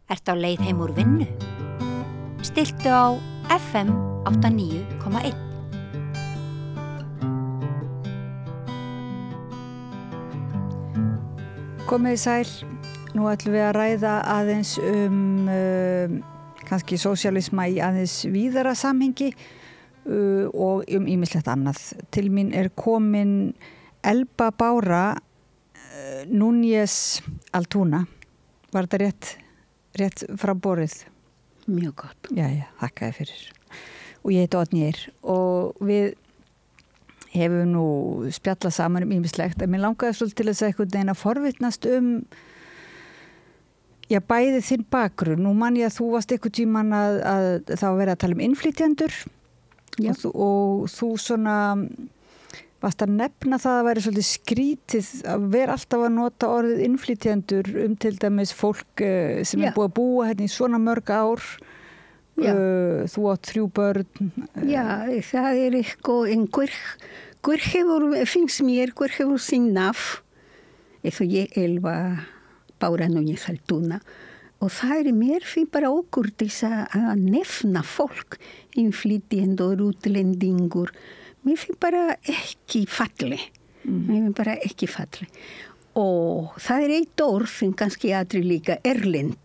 Ertu á leið heim úr vinnu? Stilltu á FM 89,1. Komiði sæl, nú ætlum við að ræða aðeins kannski sósíalisma í aðeins víðara samhengi og ýmislegt annað. Til mín komin Elba Bára Núñez Altuna. Var þetta rétt framborið? Mjög gott. Jæja, þakka þér fyrir. Og ég heiti Oddný Eir og við hefum nú spjallað saman ýmislegt, en mér langaði svolítið til þess að einhvern veginn að forvitnast bæði þinn bakgrunn. Nú man ég að þú varst einhvern tímann að það var verið að tala innflytjendur og þú svona varst að nefna það að væri svolítið skrítið að vera alltaf að nota orðið innflytjendur til dæmis fólk sem búið að búa hérna í svona mörg ár. Þú átt 3 börn. Já, það eitthvað hver hefur, finnst mér, hver hefur sín nafn. Eins og ég Elba Bára Núñez Altuna. Og það mér finnst bara ókurteis að nefna fólk, innflytjendur, útlendingur. Mér finnst bara ekki falleg. Mér finnst bara ekki falleg. Og það eitt orð sem kannski aðri líka erlend.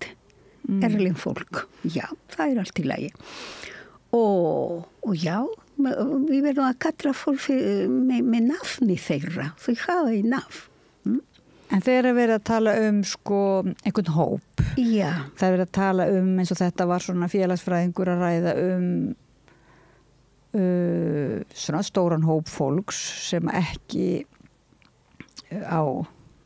Erlend fólk. Já, það allt í lagi. Og já, við verðum að kalla fólk með nafni þeirra. Þau hafa í nafn. En þeir verið að tala einhvern hóp. Já. Það verið að tala eins og þetta var svona félagsfræðingur að ræða svona stóran hóp fólks sem ekki á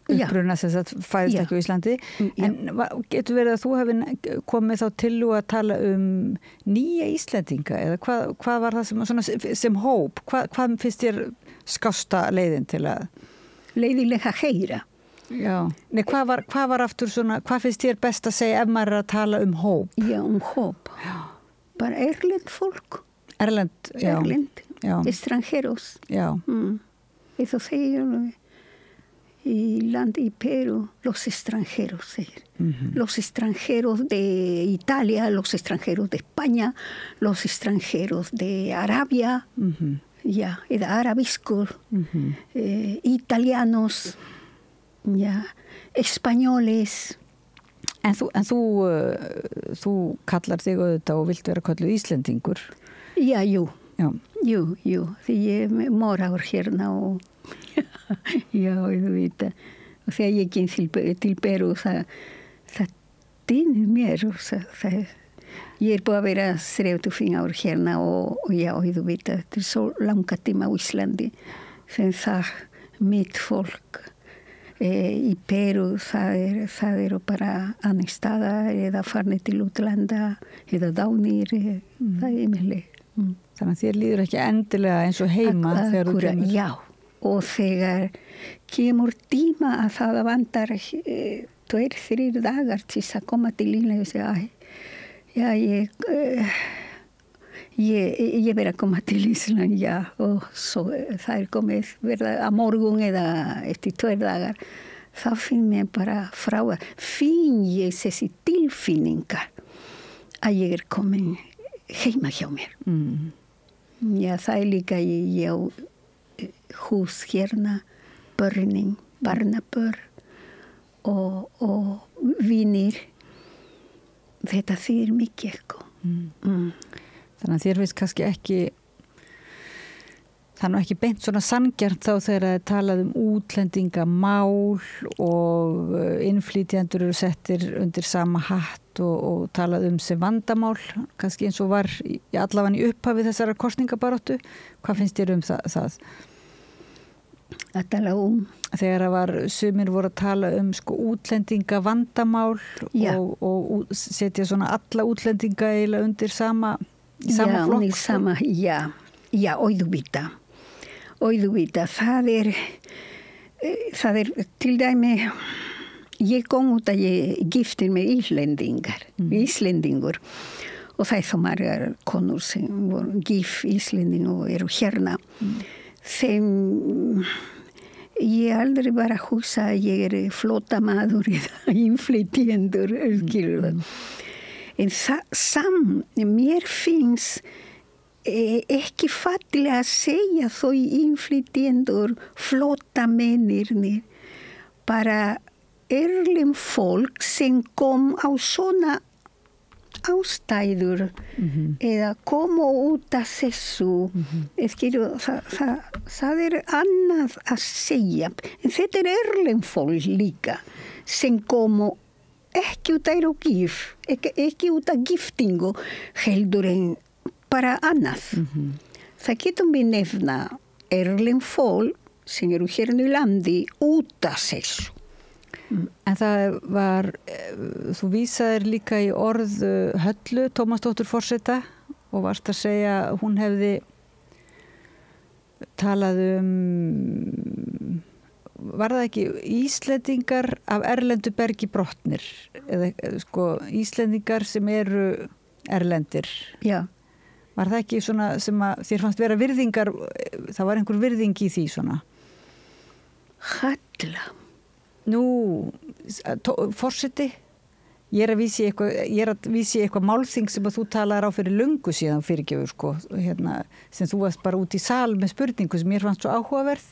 uppruna sem það fæðist ekki á Íslandi. En getur verið að þú hefði komið þá til að tala nýja Íslendinga eða hvað var það sem hóp? Hvað finnst þér skásta leiðin til að? Leiðilega heyra. Já. Nei, hvað var aftur svona, hvað finnst þér best að segja ef maður að tala hóp? Já, hóp. Já. Bara erlend fólk. Erlend, já. Erlend. Já. Extranjeros. Já. Eso segir y land y Perú, los extranjeros. Los extranjeros de Italia, los extranjeros de España, los extranjeros de Arabia, ya, de arabiscos, italianos, ya, españoles. En þú kallar þig auðvitað og vilt vera kalluð Íslendingur? Já, jú. Því ég mora hérna og já, þú veit og þegar ég geng til Perú það dýnir mér og ég búið að vera 35 ár hérna og já, þú veit þetta svo langa tíma á Íslandi sem það mitt fólk í Perú það bara annar staðar eða farnir til útlanda eða dánir það meðleg. Þannig að þér líður ekki endilega eins og heima þegar þú kemur. Já, og þegar kemur tíma að það vantar 2-3 dagar til að koma til Ísland og segja, já, ég verð að koma til Ísland, já, og svo það komið verða að morgun eða eftir 2 dagar. Þá finn mér bara frá að finn ég þessi tilfinningar að ég komin heima hjá mér. Já, það líka ég á hús hérna, börnin, barnabörn og vinir. Þetta þýðir mikið eitthvað. Þannig að þér finnst kannski ekki það ekki beint svona sanngjarnt þá þegar það talað útlendingamál og innflytjendur eru settir undir sama hatt og talað sem vandamál, kannski eins og var allavega í upphafi þessara kosningabaráttu. Hvað finnst þér það? Að tala þegar það var sumir voru að tala útlendingavandamál og setja svona alla útlendinga eiginlega undir sama flokk. Já, auðvitað. Það til dæmi ég kom út að ég giftir með Íslendingur og það svo margar konur sem voru gift Íslendingur og eru hérna sem ég aldrei bara hugsa að ég flóttamaður eða innflytjendur, skilur það. En mér finnst ekki fallega að segja þau innflytjendur, flóttamennirnir, bara fólk sem kom á svona ástæður eða koma út af þessu. Það annað að segja. En þetta fólk líka sem kom ekki út af erógif, ekki út af giftingu, heldur en bara annað. Það getum við nefna fólk sem hérna í landi út af þessu. En það var, þú vísaðir líka í orð Höllu, Tómasdóttur forseta, og varst að segja að hún hefði talað var það ekki Íslendingar af erlendu bergi brotnir, eða Íslendingar sem eru erlendir. Já. Var það ekki svona sem að þér fannst vera virðingar, það var einhver virðing í því svona? Halla. Nú, forseti, ég að vísi eitthvað málþing sem að þú talar á fyrir löngu síðan fyrirgefur, sem þú varst bara út í sal með spurningu sem mér fannst svo áhugaverð.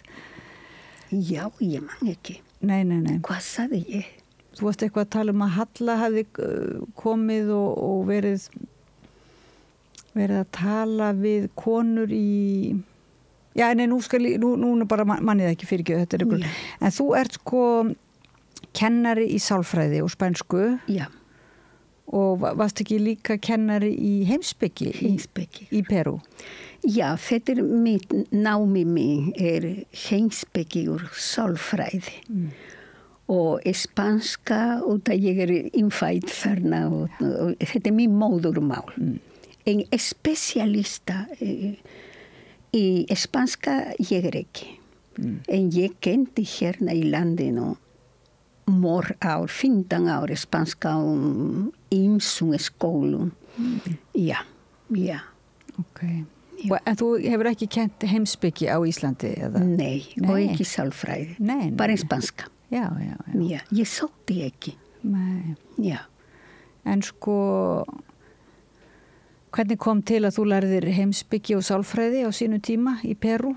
Já, ég man ekki. Nei. Hvað sagði ég? Þú varst eitthvað að tala um að Halla hefði komið og verið að tala við konur í... Já, nei, nú bara mannið ekki fyrirgefur, þetta ykkur. En þú ert kennari í sálfræði og spænsku. Já. Og varst ekki líka kennari í heimspeki? Heimspeki. Í Perú? Já, þetta mitt námi mig heimspeki úr sálfræði. Og spanska, og það ég innfædd þarna, og þetta mín móðurmál. En specialista í spanska ég ekki. En ég kendi hérna í landinu ár, 15 ár spanska ýmsum skólum. Já. Ok. En þú hefur ekki kennt heimspeki á Íslandi? Eða? Nei, og ekki sálfræði. Nei. Bara spanska. Já. Já, ég sótti ekki. Nei. Já. En hvernig kom til að þú lærðir heimspeki og sálfræði á sínu tíma í Perú?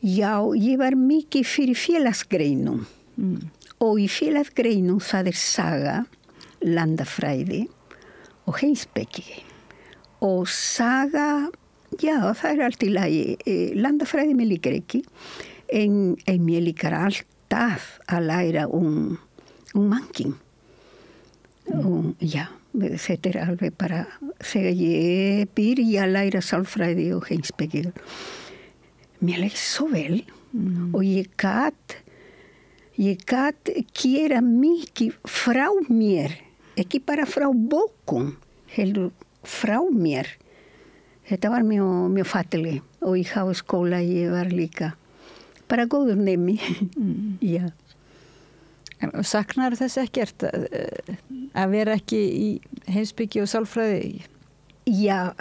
Já, ég var mikið fyrir félagsgreinum. Og í félagsgreinum það saga, landafræði og heimspeki. Og saga, já, það allt í lagi. Landafræði mér líkar ekki. En mér líkar alltaf að læra mannkinn. Já, þetta alveg bara, þegar ég byrja að læra sálfræði og heimspeki, mér leið svo vel. Og ég gat gera mikið frá mér, ekki bara frá bókum, heldur frá mér. Þetta var mjög falleg, og í háskóla ég var líka bara góður nemi. Já. Saknar þess ekkert að vera ekki í heimspeki og sálfræði? Já,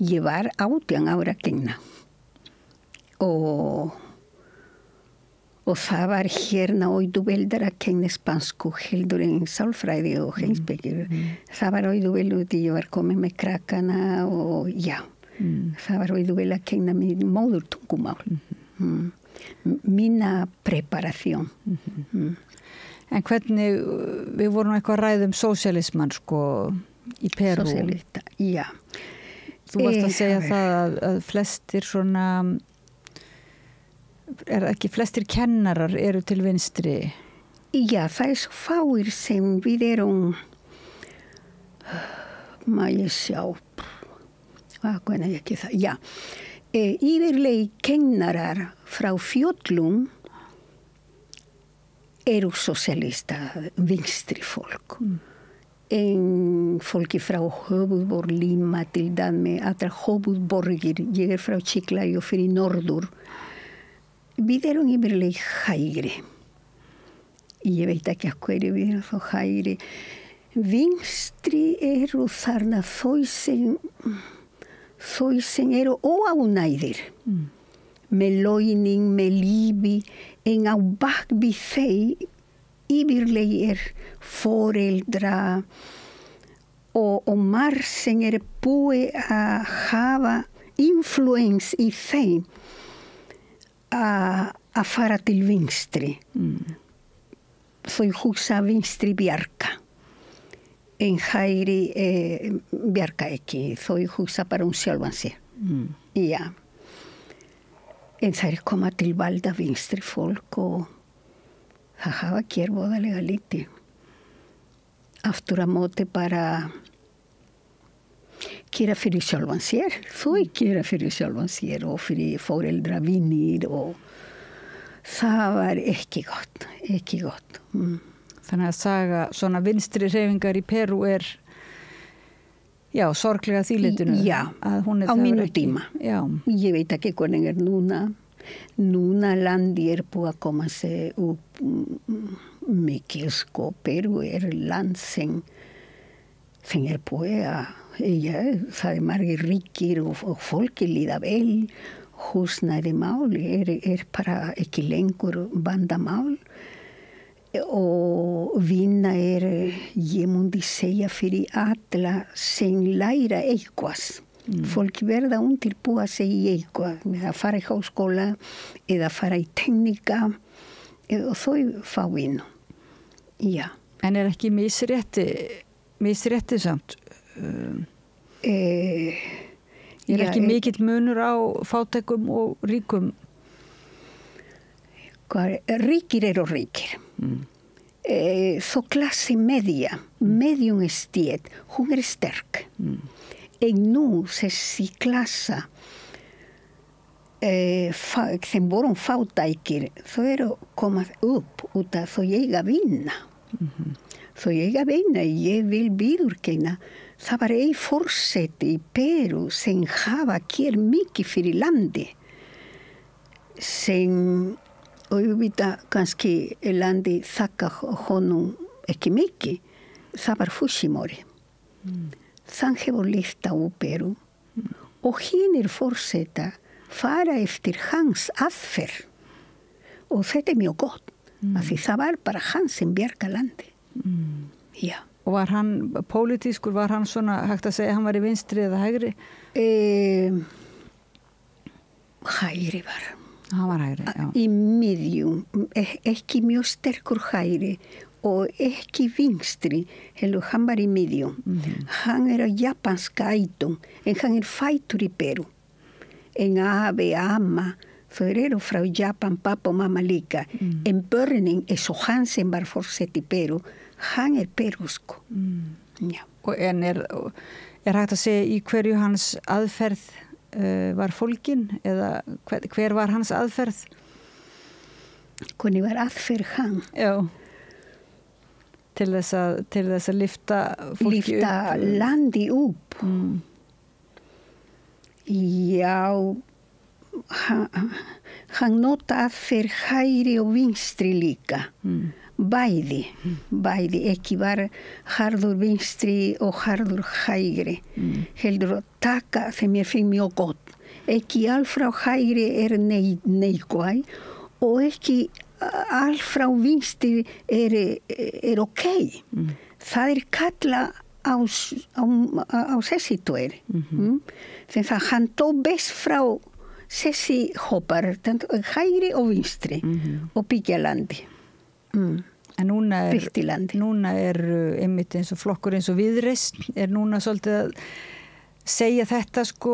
ég var 18 ára að kenna. Og það var hérna auðveldar að kenna spansku heldur en sálfræði og heimspeki. Það var auðveld því ég var komið með krakkana og já, það var auðveld að kenna mér móðurtungumál. Mína preparación. En hvernig, við vorum eitthvað að ræða sósíalismann í Perú. Sósíalista, já. Þú varst að segja það að flestir ekki flestir kennarar eru til vinstri? Já, það svo fáir sem við má ég sjá, hvernig ekki það, já. Yfirlega kennarar frá fjöllum eru sósíalista, vinstri fólk. En fólki frá höfuðborg Lima til dæmis, allra höfuðborgir, ég frá Chiclayo fyrir norður. Við yfirlega hægri. Ég veit ekki að hverju við þá hægri. Vinstri eru þarna þau sem eru óánægðir með launning, með lífi, en á bak við þeim yfirlega foreldra og marg sem búið að hafa influens í þeim að fara til vinstri. Þau hugsa vinstri bjarga. En hægri bjarga ekki. Þau hugsa bara sjálfan sig. Já. En það koma til valda vinstri fólk og það hafa gert voðalega lítið. Aftur á móti bara gera fyrir sjálfan sér. Þau gera fyrir sjálfan sér og fyrir foreldra, vinir og það var ekki gott. Þannig að saga svona vinstri hreyfingar í Perú já, sorglega þýlitinu. Já, á mínu tíma. Já. Ég veit ekki hvernig núna. Núna landi búið að koma sig upp mikið sko. Perú land sem búið að það margir ríkir og fólki líða vel. Húsnæði mál bara ekki lengur vandamál og vinna ég mundi segja fyrir alla sem læra eitthvað. Fólk verða undirbúa sig í eitthvað, að fara í háskóla eða fara í teknika og þau fá vinnu. Já. En ekki misrétti samt? Ekki mikill munur á fátækum og ríkum? Ríkir og ríkir. Så klasse media, mediumsted, hún sterk. En nú þessi klassa sem voru fátækir, þau komað upp út af þau eiga vinna. Þau eiga vinna, ég vil viðurkenna. Það var forseti í Perú sem hafa gert mikið fyrir landi. Sem auðvitað kannski landi þakka honum ekki mikið. Það var Fujimori. Þann hefur lyfta úr Perú og hinir forseta fara eftir hans aðferð. Og þetta mjög gott. Af því það var bara hans sem bjarga landi. Já. Og var hann pólitískur, var hann svona hægt að segja hann var í vinstri eða hægri? Hægri var. Hann var hægri, já. Í miðjum, ekki mjög sterkur hægri og ekki vinstri, heldur hann var í miðjum. Hann á japanska ættum, en hann fætur í Perú. En afi, amma, þau frá Japan, pappa og mamma líka. En börnin, eins og hann sem var forseti í Perú, hann perúsko. Já. Og en hægt að segja í hverju hans aðferð var fólkin eða hver var hans aðferð? Hvernig var aðferð hann? Já. Til þess að lyfta fólki lyfta upp. Landi upp. Já. Hann nota aðferð hægri og vinstri líka. Bæði, ekki var harður vinstri og harður hægri. Heldur að taka þeim ég finn mjög gott. Ekki allt frá hægri neikvæð og ekki allt frá vinstri ok. Það kalla á þessi tveir. Þannig að hann tók best frá þessi hópar, hægri og vinstri og byggja landi. En núna einmitt eins og flokkur eins og Viðreisn núna svolítið að segja þetta sko,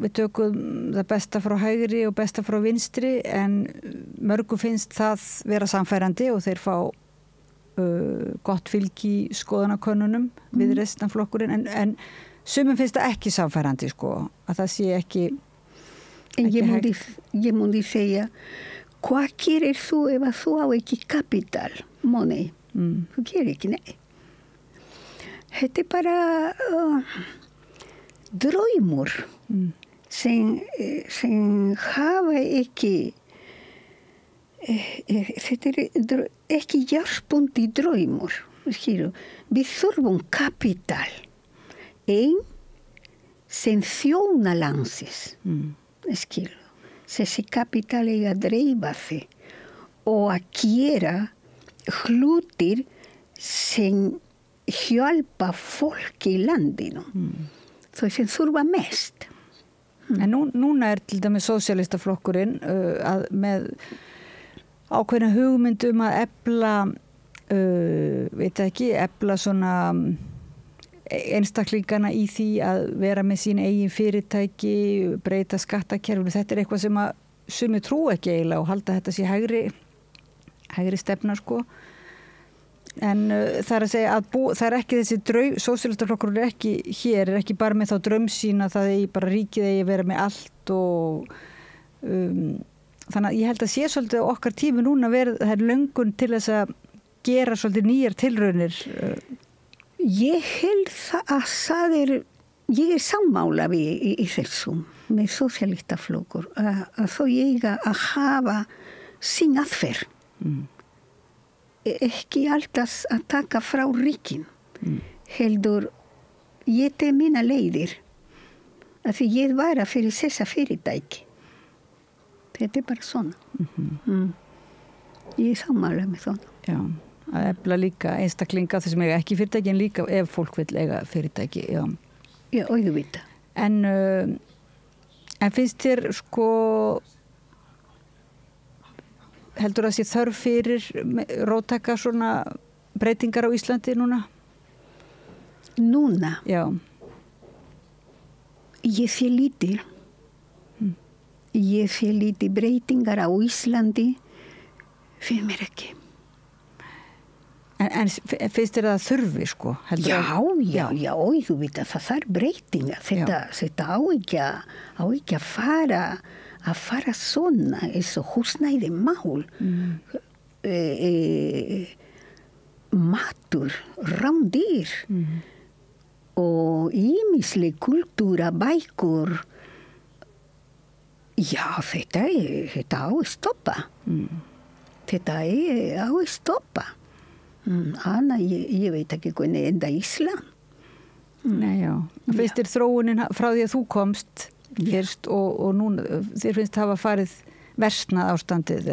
við tökum það besta frá hægri og besta frá vinstri en mörgum finnst það vera samfærandi og þeir fá gott fylgi í skoðanakönnunum Viðreisnarflokkurinn en sumum finnst það ekki samfærandi sko, að það sé ekki ég mundi segja hvað gerir þú ef þú á ekki kapital, money? Þú gerir ekki, nei. Þetta bara draumur sem hafa ekki þetta ekki jarðbundi draumur. Við þurfum kapital sem þjóna landsins. þessi kapital eiga að dreifa þig og að gera hlutir sem hjálpa fólki í landinu. Þau sem þurfa mest. En núna til dæmis sósíalistaflokkurinn með ákveðna hugmyndum að efla svona einstaklingana í því að vera með sín eigin fyrirtæki, breyta skattakerfinu. Þetta eitthvað sem að sumir trú ekki eiginlega og halda þetta sé hægri stefna sko. En það að segja að það ekki þessi sósíalistaflokkur ekki hér, ekki bara með þá draumsýn að það bara ríkið eigi að vera með allt og þannig að ég held að sé svolítið okkar tími núna það er löngun til þess að gera svolítið nýjar tilraunir. Ég held að ég sammála við í þessum með sósíalistaflokkur að þau eiga að hafa sín aðferð. Ekki alltaf að taka frá ríkin. Heldur, ég tek mína leiðir að því ég var að fyrir þessa fyrirtæki. Þetta bara svona. Ég sammála með svona. Já, að efla líka einstaklinga þessum eiga ekki fyrirtæki en líka ef fólk vil eiga fyrirtæki. Já, auðvitað. En finnst þér sko heldur að sé þörf fyrir róttæka svona breytingar á Íslandi núna? Núna? Já. Ég sé lítið. Ég sé lítið breytingar á Íslandi. Fyrir mér ekki. En finnst þér það þurfi sko? Já, þú veit að það þarf breytingar. Þetta á ekki að fara svona eins og húsnæði mál. Matur, rándýr og ýmisleg kultúra, bækur. Já, þetta á að stoppa. Þetta á að stoppa. Anna, ég veit ekki hvernig enda Ísland. Nei, já. Finnst þér þróunin frá því að þú komst fyrst og núna þér finnst það hafa farið versnað ástandið?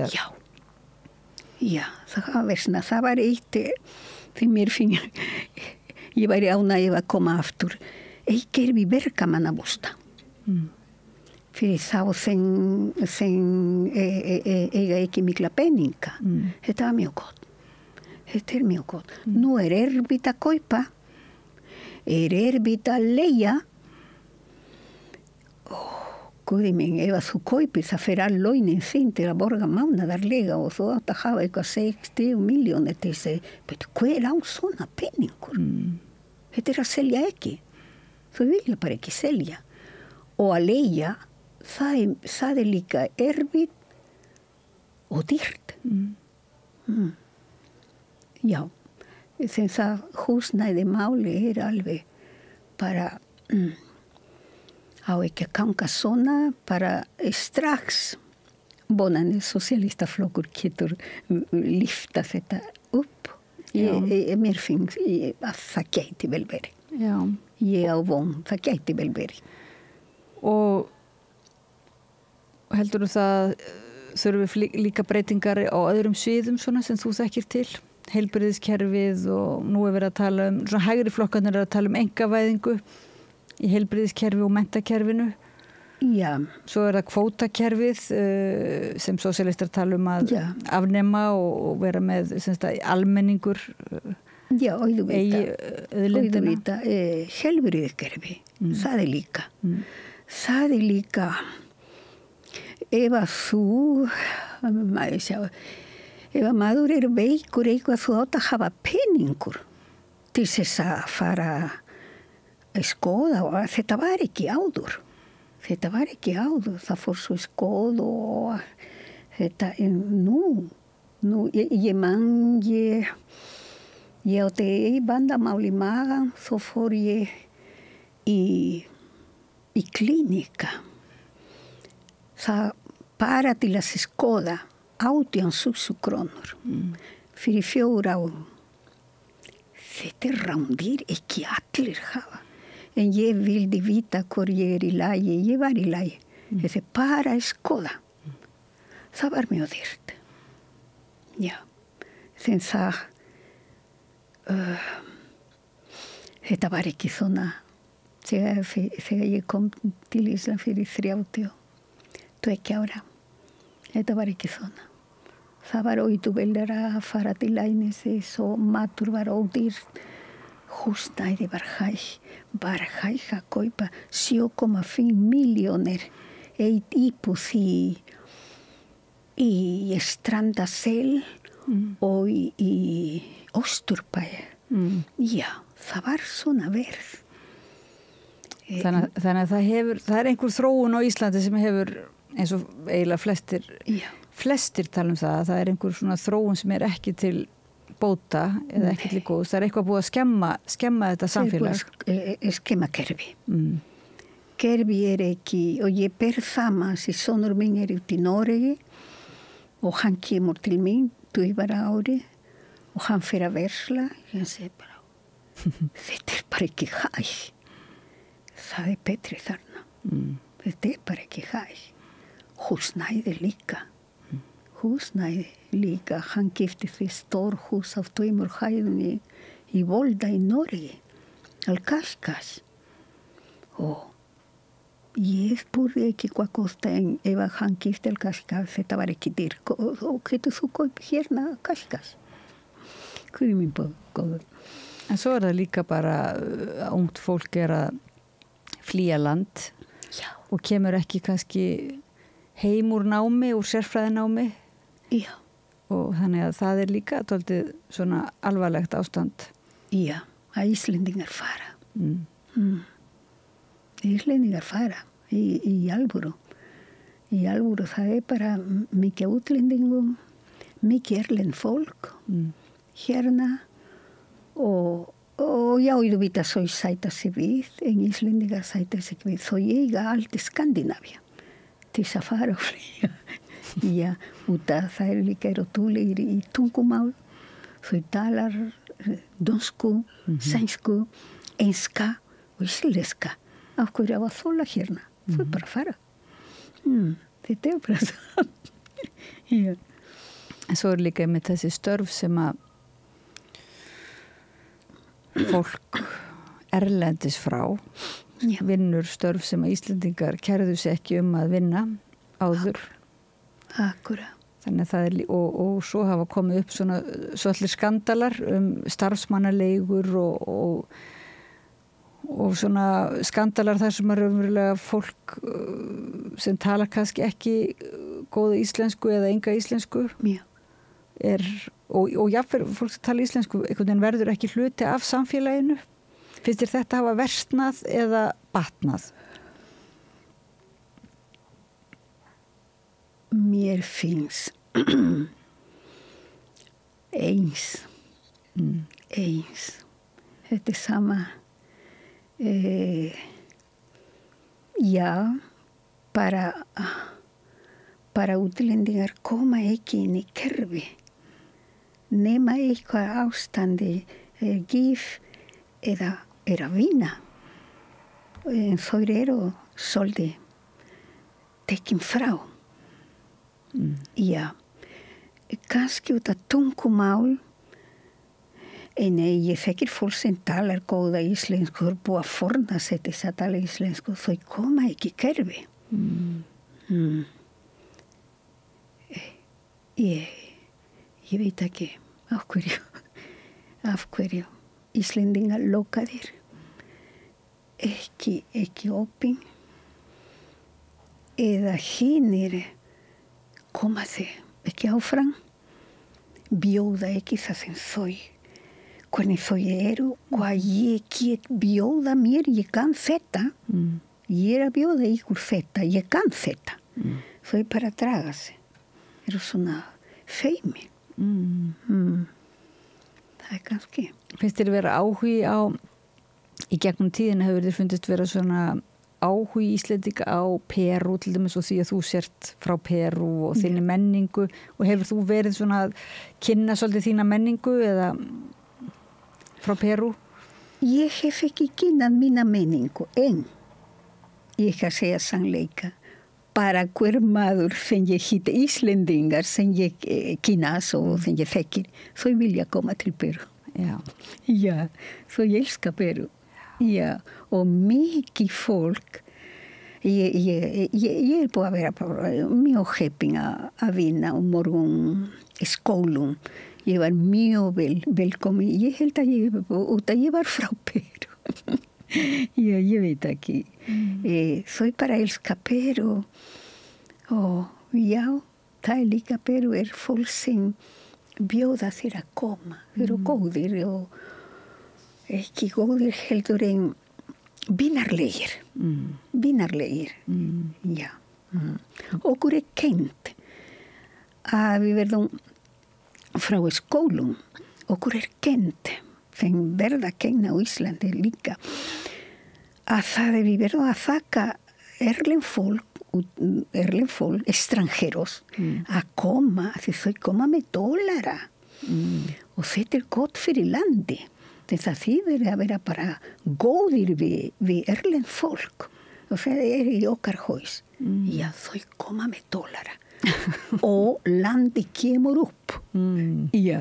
Já, það hafa versnað. Það var eitt því mér finnir ég væri ánægð að koma aftur. Ekki við verkamannabústa. Fyrir þá sem eiga ekki mikla peninga. Þetta er mjög gott. Þetta er mjög gott. Nú erfitt að kaupa. Erfitt að leigja. Guði minn, ef þú kaupir það fyrir all launin þín til að borga mánaðarlega og þú átt að hafa eitthvað 60 milljónir til þess að hver á svona peningur? Þetta að selja ekki. Þú vilja bara ekki selja. Og að leigja, það líka erfitt og dýrt. Já, þess að húsnæði máli alveg bara á ekki að ganga svona, bara strax vonandi sósíalistaflokkur getur lyfta þetta upp. Mér finnst að það gæti vel verið. Já. Ég á von, það gæti vel verið. Og heldur þú það þurfi líka breytingar á öðrum sviðum svona sem þú þekkir til? Heilbrigðiskerfið og nú verið að tala svona hægri flokkarnir að tala einkavæðingu í heilbrigðiskerfi og menntakerfinu. Já. Svo það kvótakerfið sem sósíalistar tala að afnema og vera með almenningur auðvitað heilbrigðiskerfi. Það líka. Það líka ef að þú ef að maður veikur eitthvað þú átt að hafa peningur til þess að fara að skoða og þetta var ekki áður. Þetta var ekki áður. Það fór svo skoð og þetta nú ég man ég átti vandamál í magan þá fór ég í klínika. Það bara til að skoða 18.000 krónur fyrir 4 árum. Þetta rándýr ekki allir hafa. En ég vildi vita hvor ég í lagi. Ég var í lagi. Þetta bara að skoða. það var mjög dýrt. Já, þegar þetta var ekki svona þegar ég kom til Ísland fyrir 32 ára. Þetta var ekki svona. Það var ódýrara að fara til læknis og matur var ódýrt. Húsnæði var hægt að kaupa 7,5 milljónir eitt íbúð í Strandasel og í Austurbæ. Já, það var svona verð. Þannig að það er einhver þróun á Íslandi sem hefur, eins og eiginlega flestir tala um það, að það er einhver svona þróun sem er ekki til bóta eða ekki til góðs. Það er eitthvað búið að skemma þetta samfélag. Skemma kerfi. Kerfi er ekki, og ég ber saman því sonur minn út í Noregi og hann kemur til mín 20 ári og hann fyrir að versla. Ég segi bara, þetta bara ekki hægt. Það betri þarna. Þetta bara ekki hægt. Húsnæði líka. Hann gifti því stór hús af 2 hæðum í Volda í Noregi. Alcascas. Og ég spurði ekki hvað kosta en ef hann gifti Alcascas, þetta var ekki dýr. Og getur þú kaup hérna Alcascas? Hvað er mín góður? En svo er það líka bara að ungt fólk er að flýja land og kemur ekki kannski heim úr námi, úr sérfræðinámi. Já. Og þannig að það er líka dálítið svona alvarlegt ástand. Já, að Íslendingar fara. Íslendingar fara í alvöru. Í alvöru, það er bara mikið útlendingum, mikið erlend fólk hérna og já, þú veit að þau sæta sig við, en Íslendingar sæta sig við, þau eiga allt í Skandinavía til þess að fara og flýja. Já, út af það er líka duglegir í tungumál. Þau talar dönsku, sænsku, enska og íslenska. Af hverju að þola hérna? Þau bara fara. Þetta er bara það. Já. En svo er líka með þessi störf sem að fólk erlendis frá vinnur störf sem að Íslendingar kærðu sig ekki að vinna áður. Akkúrat. Þannig að það er, og svo hafa komið upp svona svolítið skandalar starfsmannaleigur og svona skandalar þar sem er umverulega fólk sem talar kannski ekki góða íslensku eða enga íslensku og jafnvel fólk sem tala íslensku einhvern veginn verður ekki hluti af samfélaginu. Finnst þér þetta hafa versnað eða batnað? Mér finnst eins. Þetta er sama. Já, bara útlendingar koma ekki inn í kerfi. Nema eitthvað ástandi gif eða að vinna. En þau eru svolítið tekin frá. Já, kannski út af tungumál, en ég þekkir fólk sem talar góða íslensku, þau búið að forna sig til þess að tala íslensku, þau koma ekki í kerfi. Ég veit ekki af hverju Íslendingar lokaðir, ekki opin, eða hinir koma þau ekki áfram, bjóða ekki það sem þau, hvernig þau eru, hvað ég get bjóða mér, ég kann þetta, ég að bjóða ykkur þetta, ég kann þetta. Þau bara draga sig, eru svona feimi. Það kannski. Finnst þér vera áhugi í gegnum tíðina hefur þér fundist vera svona áhugi Íslendinga á Perú til dæmis og því að þú sért frá Perú og þinni menningu og hefur þú verið svona að kynna svolítið þína menningu eða frá Perú? Ég hef ekki kynnað mína menningu en ég kann segja sannleika bara hver maður sem ég hitta Íslendingar sem ég kynnast og sem ég þekkir, þau vilja koma til Perú. Já. Já, þau elska Perú. Já, og mikið fólk. Ég búið að vera mjög heppin að vinna morgun í skólum. Ég var mjög velkomin. Ég held að ég var frá Perú. Já, ég veit ekki. Þau bara elska Perú. Og já, það líka Perú fólk sem bjóða þér að koma. Þeir eru góðir og ekki góðir heldur en vinarlegir. Vinarlegir. Já. Okkur kennt að við verðum frá skólum. Okkur kennt, sem verða kenna á Íslandi líka, að það við verðum að þakka erlend fólk, extranjeros, að koma, því þau koma með dólara. Og þetta gott fyrir landi. Þess að þýðir að vera bara góðir við erlend fólk. Og það í okkar haus. Já, þau koma með dólara. Og landi kemur upp. Já.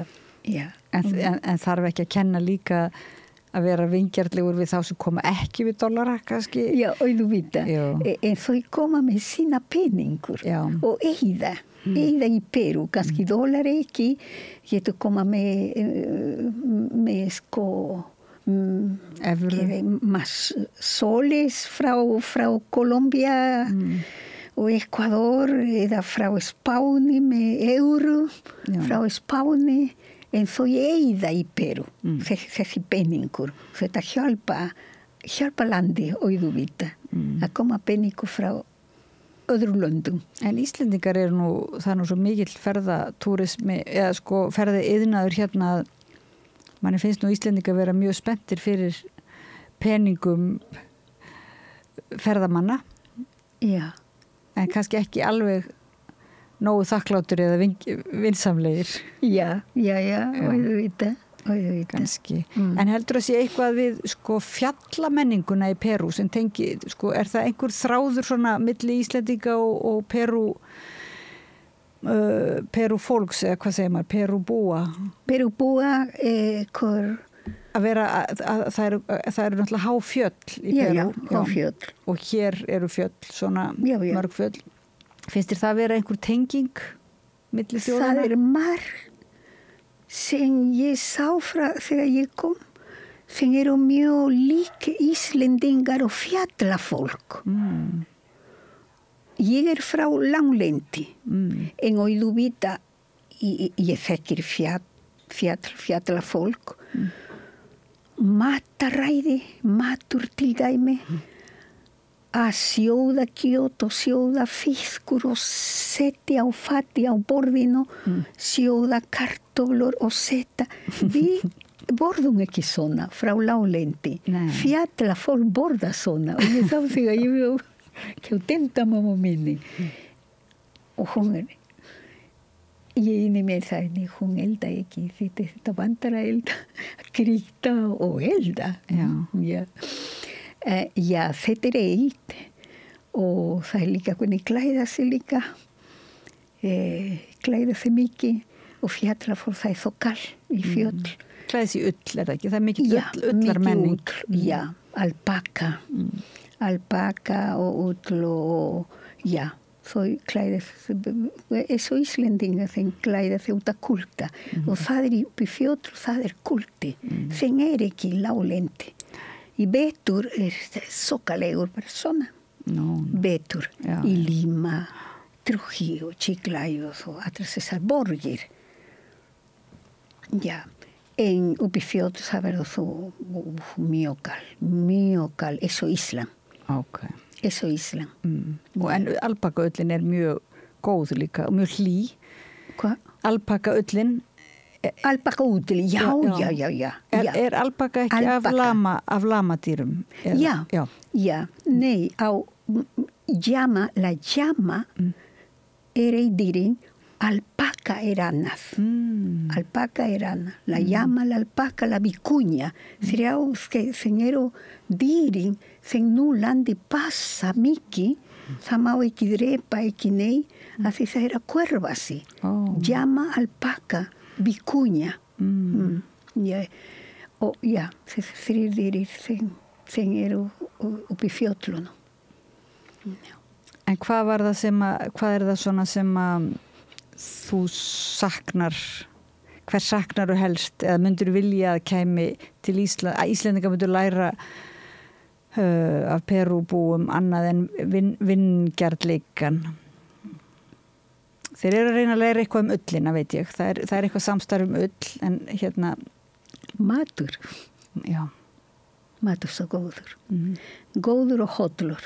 En þarf ekki að kenna líka að vera vingjarlegur við þá sem koma ekki við dollara, kannski? Já, og þú vita. En þau koma með sína peningur. Já. Og eyða í Perú, kannski dólar ekki, getur koma með sko soles frá Kolumbia og Ecuador, eða frá Spáni með euro, frá Spáni, en þau eyða í Perú, þessi peningur. Þetta hjálpa landi, og þú vita, að koma peningur frá öðrum löndum. En Íslendingar það er nú svo mikill ferðatúrismi, eða sko ferðaiðnaður hérna að manni finnst nú Íslendingar vera mjög spenntir fyrir peningum ferðamanna. Já. En kannski ekki alveg nógu þakklátur eða vinsamlegir. Já, og þú vita. Kannski. En heldur að sé eitthvað við sko fjallamenninguna í Perú sem tengi, sko, það einhver þráður svona milli Íslendinga og Perú fólks, eða hvað segir maður, Perú búa? Perú búa, að vera, það eru náttúrulega háfjöll í Perú. Já, háfjöll. Og hér eru fjöll, svona mörg fjöll. Finnst þér það vera einhver tenging milli þjóðana? Það marg sem ég sá þegar ég kom, sem eru mjög lík Íslendingar og fjallafólk. Ég frá langlendi, en og þú vita, ég þekkir fjallafólk, mataræði, matur til dæmi, að sjóða kjöt og sjóða fiskur og setja á fati á borðinu, sjóða kartöflur og setja. Við borðum ekki svona frá láglendi. Fjallafólk borða svona. Og ég sá þegar ég var hjá tengdamamma minni. Og hún ég inni með það, hún elda ekki. Þetta vantar að elda, krýta og elda. Já. Já, þetta eitt og það líka hvernig klæða sig líka, klæða sig mikið og fjallafólk það svo kall í fjöll. Klæða sig ull, það ekki? Það mikið ullarmenning. Já, alpaka og ull og já, þau klæða sig, svo Íslendingar þeim klæða sig út að kulda og það upp í fjöll, það kuldi, þeim ekki láglendi. Í vetur sokalegur bara svona. Vetur í Lima, Trujillo, Chiclayo og allar þessar borgir. Já, en upp í fjöll það verður svo mjög kall, eins og Ísland. Ok. Eins og Ísland. En alpakaullin mjög góð líka, og mjög hlý. Hvað? Alpakaullin Alpakaull, já. Alpaka ekki af lamadýrum? Já. Nei, la llama eitt dýrin, alpaka annað. Alpaka annað. La llama, la alpaka, la vicuña. Þrjá sem eru dýrin sem nú landi passa mikið Það má ekki drepa, ekki nei, af því það að hverfa sig. Llama alpaca, vicuña. Já, og já, þessi þrýr sem eru upp í fjöllunum. Já. En hvað er það svona sem að þú saknar, hver saknar þú helst, eða myndur vilja að kæmi til Ísland, að Íslendingar myndur læra af Perúbúum annað en vingjarnleikan? Þeir eru að reyna að læra eitthvað ullina, veit ég. Það er eitthvað samstarf ull, en hérna... Matur. Já. Matur svo góður. Góður og hollur.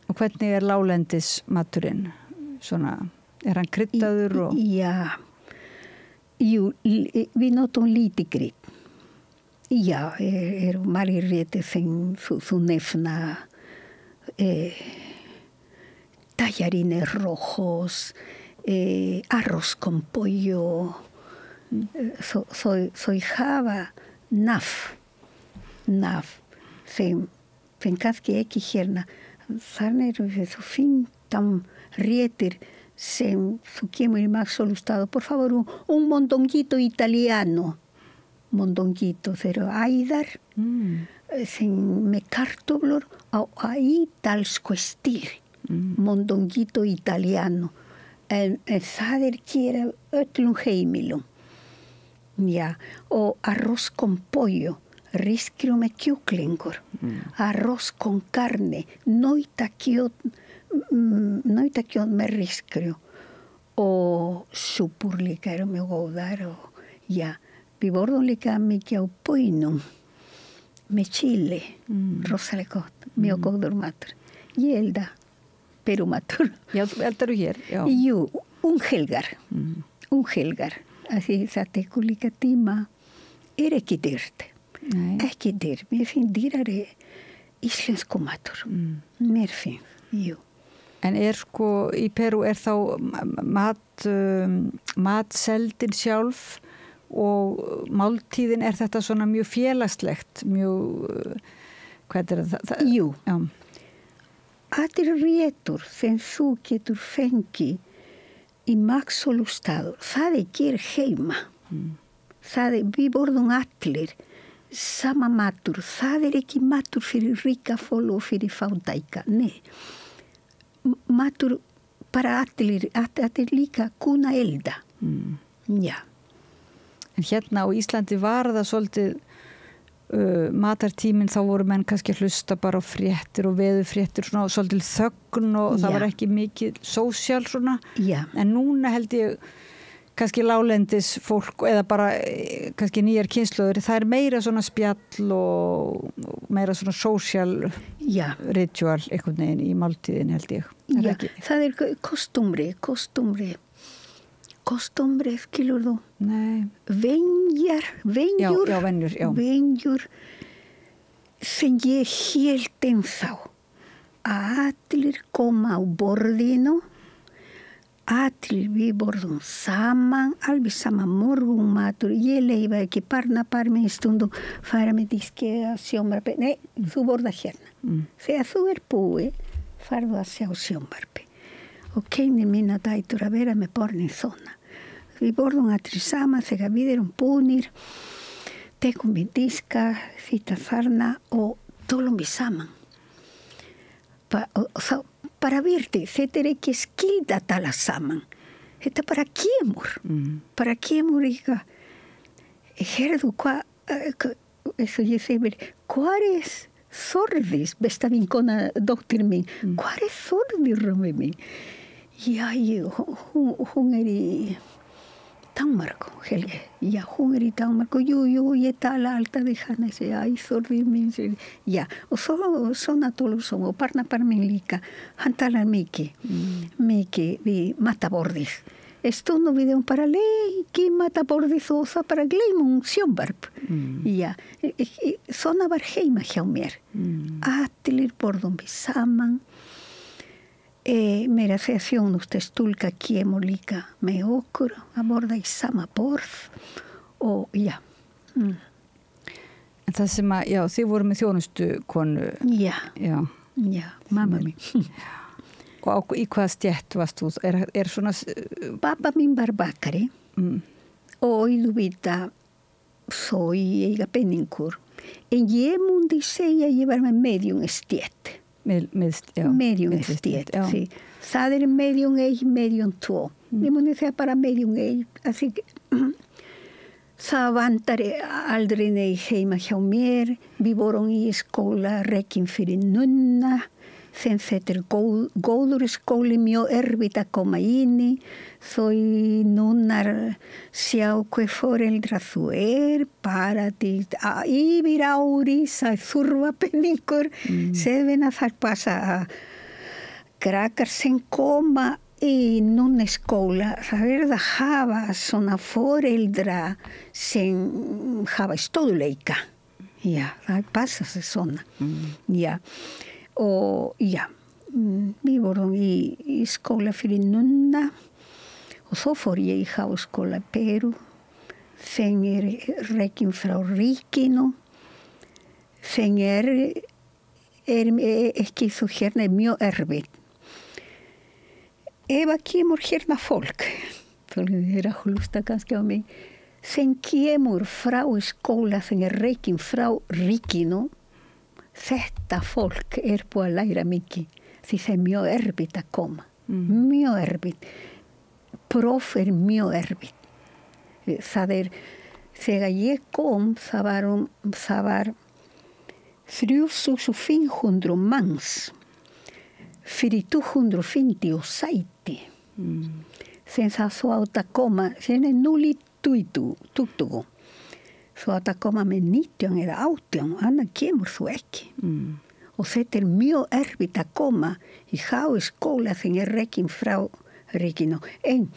Og hvernig er láglendis maturinn? Svona, er hann kryddaður og... Já. Jú, við notum lítið krydd. Já, margir réttir sem þú nefna tallarines rojos, arroz con pollo, þau hafa naf sem kannski ekki hérna. Þannig þú finnum réttir sem þú kemur í Maxolustado, por favor, un mondonguito italiano. Mondonguito, þeir eru æðar með kartöflur á ítalsku stíl. Mondonguito italiano. En það gera öllum heimilum. Já, og arroz con pollo, riskrjó með kjúklingur. Arroz con carne, nautakjöt með riskrjó. Og súpur líka eru mjög góðar og já. Við borðum líka mikið á bönum með chili, rosalega gott, mjög góður matur. Ég elda perumatur. Já, eldar þú hér? Já. Jú, helgar. Því það tekur líka tíma, ekki dyrt. Ekki dyrt, mér finnst dýrari íslensku matur. Mér finnst, jú. En sko, í Perú þá matseldin sjálf og máltíðin, þetta svona mjög félagslegt, mjög, hvað það? Jú, allir réttur sem þú getur fengið í Maxolustado, það ger heima. Við borðum allir sama matur, það ekki matur fyrir ríka fólk og fyrir fátæka, nei. Matur bara allir líka kunna elda. Já. En hérna á Íslandi var það svolítið matartíminn, þá voru menn kannski að hlusta bara á fréttir og veðurfréttir, svona svolítið þögn og það var ekki mikið sósíal svona. Já. En núna held ég kannski láglendis fólk eða bara kannski nýjar kynslóður, það meira svona spjall og meira svona sósíal ritual einhvern veginn í máltíðin, held ég. Já, það kostumri. Kostumri, skilur þú? Nei. Venjur. Já, venjur, já. Venjur sem ég hélt ennþá. Allir koma á borðinu, allir við borðum saman, alveg sama morgunmatur. Ég leifa ekki barnapar með stundum, fara með diski að sjónvarpi. Nei, þú borðar hérna. Þegar þú búið, farðu að sjá sjónvarpi. Og kenni mína dætur að vera með borðin svona. Við borðum allir saman þegar við búnir, tekum við diska, þýta þarna og tólum við saman. Bara virti, þetta ekki skilda að tala saman. Þetta bara kemur. Bara kemur eitthvað. Herðu, eins og ég segi, hvað Þorðis, besta vinkona dóttir mín, hvað Þorðis Rómi mín? Já, hún í Danmarku, Helge. Já, hún í Danmarku. Jú, ég tala alltaf við hana. Já, Þorðis mín. Já, og svona tólum og barnapar mín líka. Hann talar mikið við mataborðið. Stundum við bara leiki mataborðið og það bara gleymum sjónvarp. Já, svona var heima hjá mér. Allir borðum við saman. Meira að segja þjónustustúlka kemur líka með okkur að borða í sama borð og já. En það sem að, já, þið voru með þjónustukonu. Já, mamma mín. Og í hvaða stétt varst þú? Svona... Pappa mín var bakari og auðvitað þau eiga peningur. En ég mundi segja að ég var með medium stétt. Medium stétt, sí. Það medium 1, medium 2. Ég mundi segja bara medium 1. Así que það vantar aldrei neitt heima hjá mér. Við vorum í skóla rekin fyrir nunna. Sen þetta góður skóli, mjög erfitt að koma inn í. Þau nunnar sjá hver foreldra þú bara til yfir ári, það þurfa peningur. Seðan að það passa að krakkar sem koma í nunnaskóla, það að hafa svona foreldra sem hafa stöðuleika. Já, það passa sig svona. Já. Og ja, við vorum í skóla fyrir nunna og svo fór ég í háskóla Peru. Sen rekin frá ríkinu. Sen ekki svo hérna mjög erfitt. Ef að kemur hérna fólk, það að hlusta kannski á mig, sen kemur frá skóla sem rekin frá ríkinu, þetta fólk búið að læra mikið því það mjög erfitt að koma. Mjög erfitt. Próf mjög erfitt. Það þegar ég kom, það var 3500 manns fyrir 250 sæti. Sen það svo átt að koma, sen 0 í 20. Svo að það koma með 19 eða 18, annað kemur þú ekki. Og þetta mjög erfitt að koma í háskóla sem rekin frá ríkinu. En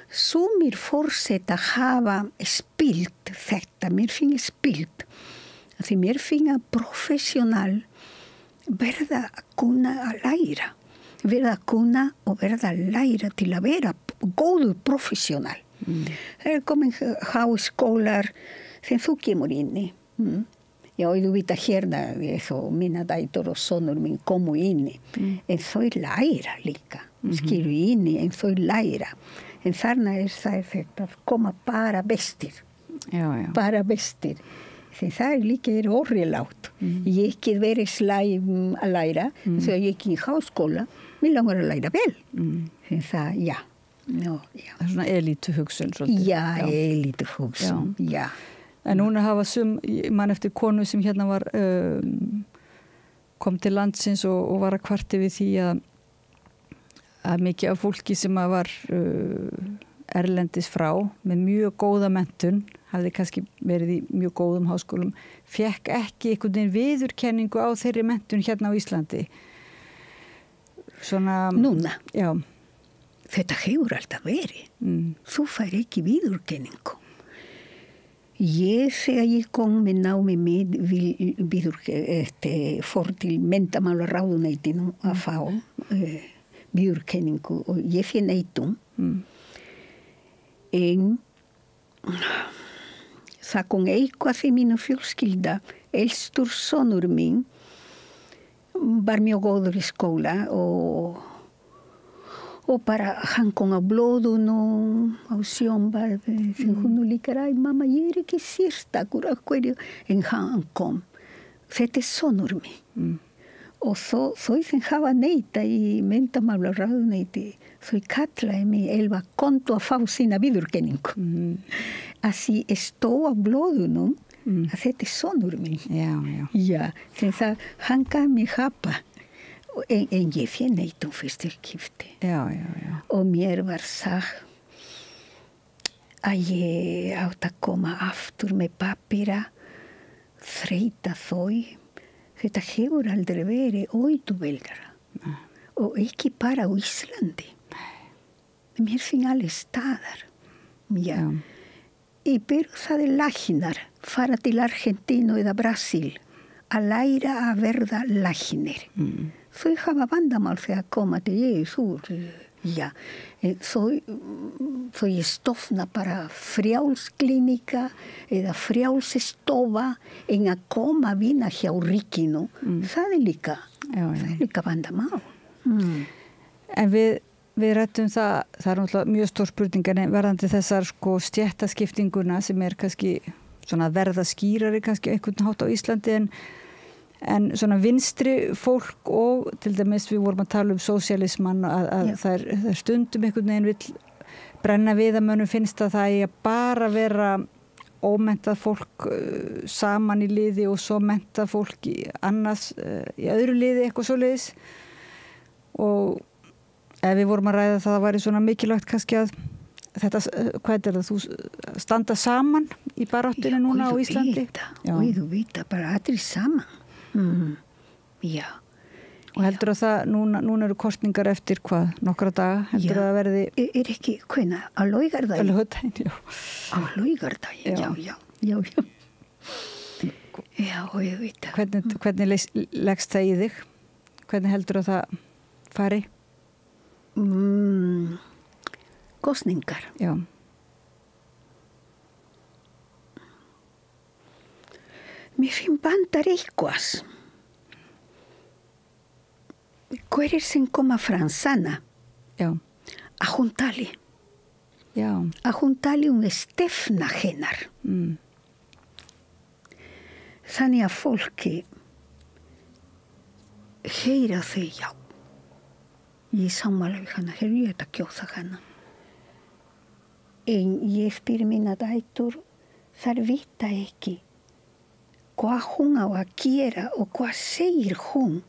sumir fortsetta hafa spilt þetta, mér finnst spilt. Því mér finnst professional verða að kunna að læra. Verða að kunna og verða að læra til að vera góður professional. Það komin háskólar sem þú kemur inn í. Já, þú veit að hérna mína dætur og sonur mín komu inn í. En þau læra líka. Skilu inn í, en þau læra. En þarna það þetta að koma bara bestir. Já. Bara bestir. Þannig það líka orðilátt. Ég ekki verið slæm að læra. Svo ég ekki í háskóla. Mér langar að læra vel. Þannig það, já. Já. Það svona elítuhugsun svolítið. Já, elítuhugsun, já. En núna hafa mann eftir konu sem hérna var kom til landsins og var að kvarti við því að mikið af fólki sem var erlendis frá með mjög góða menntun, hafði kannski verið í mjög góðum háskólum, fekk ekki einhvern veginn viðurkenningu á þeirri menntun hérna á Íslandi. Svona... Núna? Já. Þetta hefur alltaf verið. Þú fær ekki viðurkenningu. Þegar ég kom með námi með fór til menntamálaráðuneytinu að fá viðurkenningu og ég finn neitum. En það kom eitthvað í mínu fjölskylda. Elstur sonur mín var mjög góður í skóla og bara hann kom á blóðunum á sjónvarpi sem hún líka mamma ég ekki sérstakur af hverju en hann kom þetta sonur mín og þau sem hafa neita í menntamálaráðuneyti þau kallaði mig Elva kontu að fá sína viðurkenningu así stóð á blóðunum að þetta sonur mín já þannig það hann gaf mig hapa en ég finn neitt fyrstu skipti. Já. Og mér var sagt að ég átt að koma aftur með pappíra, þreita þau. Þetta hefur aldrei verið auðveldara. Og ekki bara á Íslandi. Mér finn alveg staðar. Já. Í Peru það læknar, fara til Argentínu eða Brasil að læra að verða læknir. Þau hafa vandamál þegar koma til Jesús. Já, þau stofna bara frjálsklinika eða frjálsstofa en að koma að vinna hjá ríkinu. Það líka vandamál. En við rættum það er náttúrulega mjög stór spurningar verðandi þessar sko stéttaskiptinguna sem kannski svona verða skýrari kannski einhvern hátt á Íslandi en svona vinstri fólk og til dæmis við vorum að tala sósíalismann að það er stundum einhvern veginn vill brenna við að mönnum finnst að það er bara vera ómentað fólk saman í liði og svo mentað fólk annars í öðru liði eitthvað svoleiðis og ef við vorum að ræða það væri svona mikilvægt kannski að þetta, hvað er það, þú standa saman í baráttunni núna á Íslandi? Og þú vita, bara allir saman. Já. Og heldur að það, núna eru kosningar eftir hvað, nokkra daga, heldur að það verði... Ekki, hvenær, á laugardaginn? Á laugardaginn, já. Á laugardaginn, já. Já, og ég vita. Hvernig leggst það í þig? Hvernig heldur að það fari? Kosningar. Já. Mér finn bandar eitthvað. Hverjir sem koma fransana. Já. Að hún tali. Já. Að hún tali stefna hennar. Þannig að fólki heyra þau já. Ég sammála við hana, ég að kjósa hana. En ég spyr mína dætur, þær vita ekki hvað hún á að gera og hvað segir hún.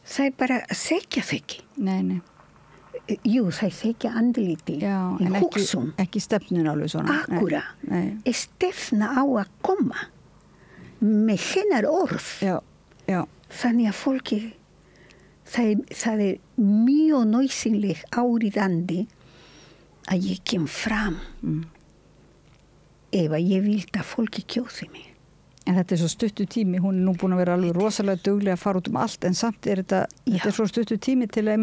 Það bara segja þau ekki. Nei. Jú, það segja andliti. Já, en ekki stefnun alveg svona. Akkúra. Stefna á að koma með hennar orð. Já. Þannig að fólki það er mjög nauðsynleg áríðandi að ég kem fram ef að ég vilt að fólki kjósi mig. En þetta er svo stuttu tími, hún er nú búin að vera alveg rosalega duglega að fara út allt en samt þetta er svo stuttu tími til að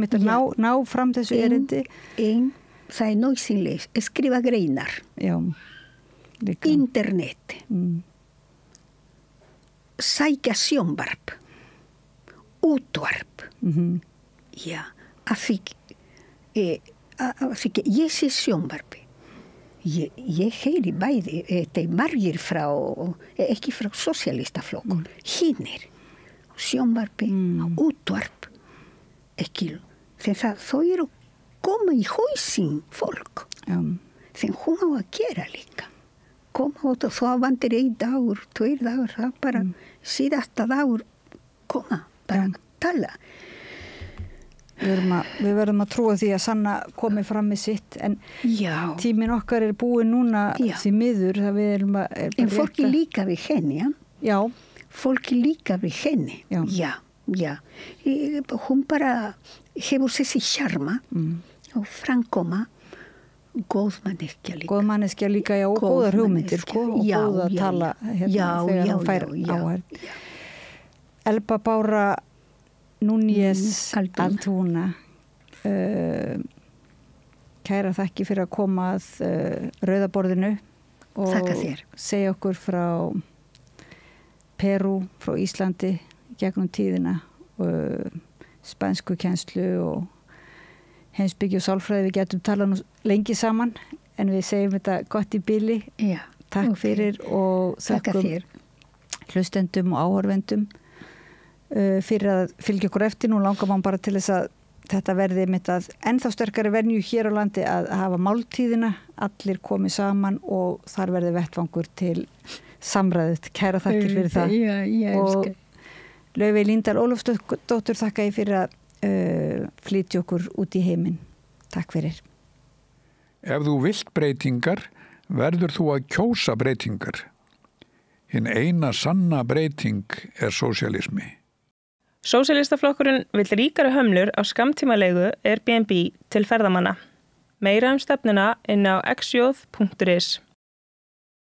ná fram þessu erindi. Það er nauðsynleg, skrifa greinar. Já, líka. Internet. Sækja sjónvarp, útvarp. Já, að því ég sé sjónvarpi. Ég heyri bæði, þetta er margir frá, ekki frá sósíalistaflokkur, hinnir, sjónvarpi, útvarp, ekki, þegar þau eru koma í hausinn fólk, þegar hún á að gera líka. Koma út og svo vandir 1 dagur, 2 dagur, það bara síðasta dagur koma, bara tala. Við verðum að trúa því að Sanna komi fram með sitt en tíminn okkar er búin núna því miður. En fólki líka við henni, já. Fólki líka við henni, já. Hún bara hefur þessi sjarma og framkoma. Góð manneskja líka, já, og góðar hugmyndir, og góð að tala þegar hún fær áhært. Elba Bára Núñez Altuna, kæra þakki fyrir að koma að rauðaborðinu og segja okkur frá Perú, frá Íslandi gegnum tíðina, spænskukennslu og heimspeki og sálfræði. Við getum talað nú lengi saman en við segjum þetta gott í bili. Takk fyrir og þökkum hlustendum og áhorfendum fyrir að fylgja okkur eftir. Nú langar man bara til þess að þetta verði ennþá sterkari venju hér á landi að hafa máltíðina, allir komið saman og þar verði vettvangur til samræðut. Kæra þakkir fyrir það. Og Laufey Líndal Ólafsdóttur þakka ég fyrir að flytja okkur út í heiminn. Takk fyrir. Ef þú vilt breytingar, verður þú að kjósa breytingar. Hinn eina sanna breyting er sósíalismi. Sósíalistaflokkurinn vill ríkari hömlur á skammtímaleigu Airbnb til ferðamanna. Meira stefnuna inn á xjóð.is.